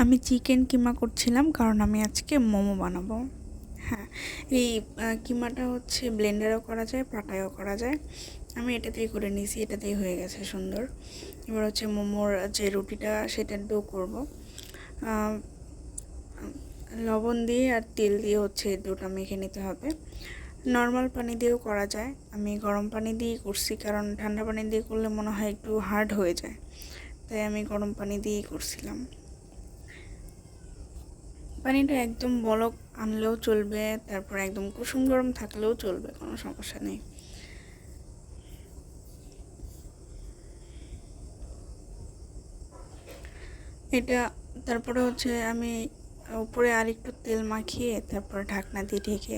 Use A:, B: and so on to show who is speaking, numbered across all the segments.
A: আমি চিকেন কিমা করছিলাম কারণ আমি আজকে মোমো বানাবো। হ্যাঁ, এই কিমাটা হচ্ছে ব্লেন্ডারেও করা যায়, পাটায়ও করা যায়। আমি এটাতেই করে নিয়েছি, এটাতেই হয়ে গেছে সুন্দর। এবার হচ্ছে মোমোর যে রুটিটা সেটা ডো করব। লবণ দিয়ে আর তেল দিয়ে হচ্ছে ডোটা মেখে নিতে হবে। নর্মাল পানি দিয়েও করা যায়, আমি গরম পানি দিয়েই করছি কারণ ঠান্ডা পানি দিয়ে করলে মনে হয় একটু হার্ড হয়ে যায়, তাই আমি গরম পানি দিয়েই করছিলাম। পানিটা একদম বলক আনলেও চলবে, তারপর একদম কুসুম গরম থাকলেও চলবে, কোনো সমস্যা নেই। এটা তারপরে হচ্ছে আমি উপরে আরেকটু তেল মাখিয়ে তারপর ঢাকনা দিয়ে ঢেকে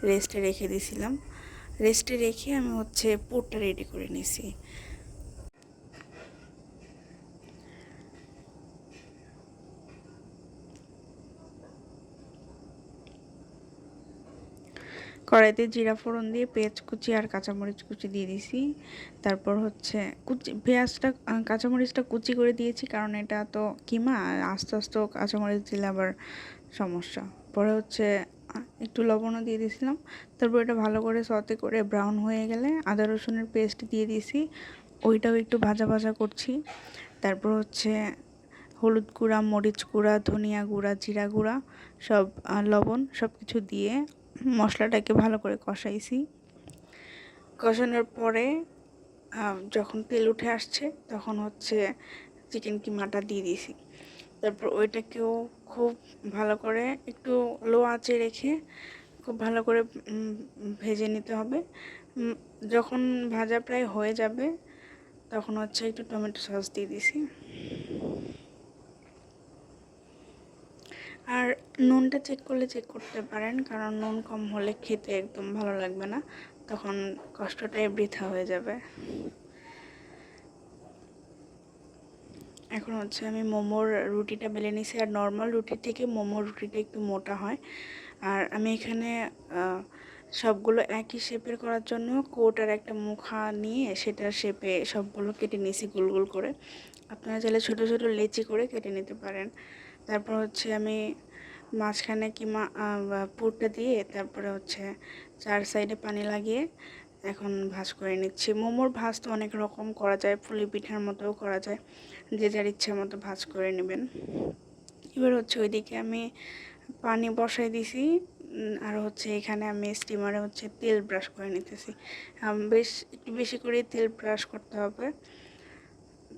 A: রেস্টে রেখে দিয়েছিলাম। রেস্টে রেখে আমি হচ্ছে পুরটা রেডি করে নিয়েছি। কড়াইতে জিরা ফোড়ন দিয়ে পেঁয়াজ কুচি আর কাঁচামরিচ কুচি দিয়ে দিছি। তারপর হচ্ছে পেঁয়াজটা কাঁচামরিচটা কুচি করে দিয়েছি কারণ এটা তো কিমা, আস্তে আস্তে কাঁচামরিচ দিলে আবার সমস্যা। পরে হচ্ছে একটু লবণও দিয়ে দিয়েছিলাম। তারপর এটা ভালো করে সতে করে ব্রাউন হয়ে গেলে আদা রসুনের পেস্ট দিয়ে দিয়েছি, ওইটাও একটু ভাজা ভাজা করছি। তারপর হচ্ছে হলুদ গুঁড়া, মরিচ গুঁড়া, ধনিয়া গুঁড়া, জিরা গুঁড়া, সব লবণ সব কিছু দিয়ে মশলাটাকে ভালো করে কষাইছি। কষানোর পরে যখন তেল উঠে আসছে তখন হচ্ছে চিকেন কিমাটা দিয়ে দিয়েছি। তারপর ওইটাকেও খুব ভালো করে একটু লো আঁচে রেখে খুব ভালো করে ভেজে নিতে হবে। যখন ভাজা প্রায় হয়ে যাবে তখন হচ্ছে একটু টমেটো সস দিয়ে দিছি। আর নুনটা চেক করতে পারেন, কারণ নুন কম হলে খেতে একদম ভালো লাগবে না, তখন কষ্টটাই বৃথা হয়ে যাবে। এখন হচ্ছে আমি মোমোর রুটিটা বেলে নিছি, আর নর্মাল রুটির থেকে মোমোর রুটিটা একটু মোটা হয়। আর আমি এখানে সবগুলো একই শেপের করার জন্য কোটার একটা মুখা নিয়ে সেটার শেপে সবগুলো কেটে নিয়েছি গোল গোল করে। আপনারা চাইলে ছোটো ছোটো লেচি করে কেটে নিতে পারেন। তারপর হচ্ছে আমি মাঝখানে কিমা পুরটা দিয়ে তারপরে হচ্ছে চার সাইডে পানি লাগিয়ে এখন ভাজ করে নিচ্ছি। মোমোর ভাজ তো অনেক রকম করা যায়, পুলি পিঠার মতোও করা যায়, যে যার ইচ্ছা মতো ভাজ করে নেবেন। এবার হচ্ছে ওইদিকে আমি পানি বসাই দিছি, আর হচ্ছে এখানে আমি স্টিমারে হচ্ছে তেল ব্রাশ করে নিতেছি। একটু বেশি করে তেল ব্রাশ করতে হবে।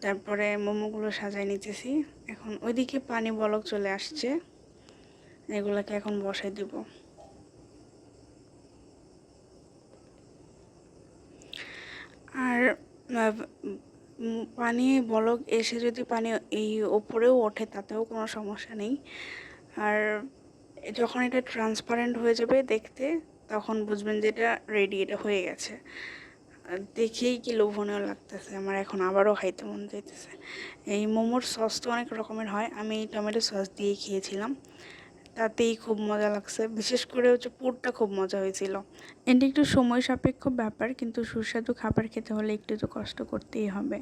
A: তারপরে মোমোগুলো সাজাই নিতেছি। এখন ওইদিকে পানি বলক চলে আসছে, এগুলোকে এখন বসাই দিব। আর পানি বলক এসে যদি পানি এই ওপরেও ওঠে তাতেও কোনো সমস্যা নেই। আর যখন এটা ট্রান্সপারেন্ট হয়ে যাবে দেখতে, তখন বুঝবেন যে এটা রেডি, এটা হয়ে গেছে। দেখেই কি লোভনীয় লাগতেছে, আমার এখন আবারও খাইতে মন চাইতেছে। এই মোমোর সস তো অনেক রকমের হয়, আমি টমেটো সস দিয়েই খেয়েছিলাম, তাতেই খুব মজা লাগছে। বিশেষ করে হচ্ছে পুরটা খুব মজা হয়েছিল। এটা একটু সময় সাপেক্ষ ব্যাপার, কিন্তু সুস্বাদু খাবার খেতে হলে একটু তো কষ্ট করতেই হবে।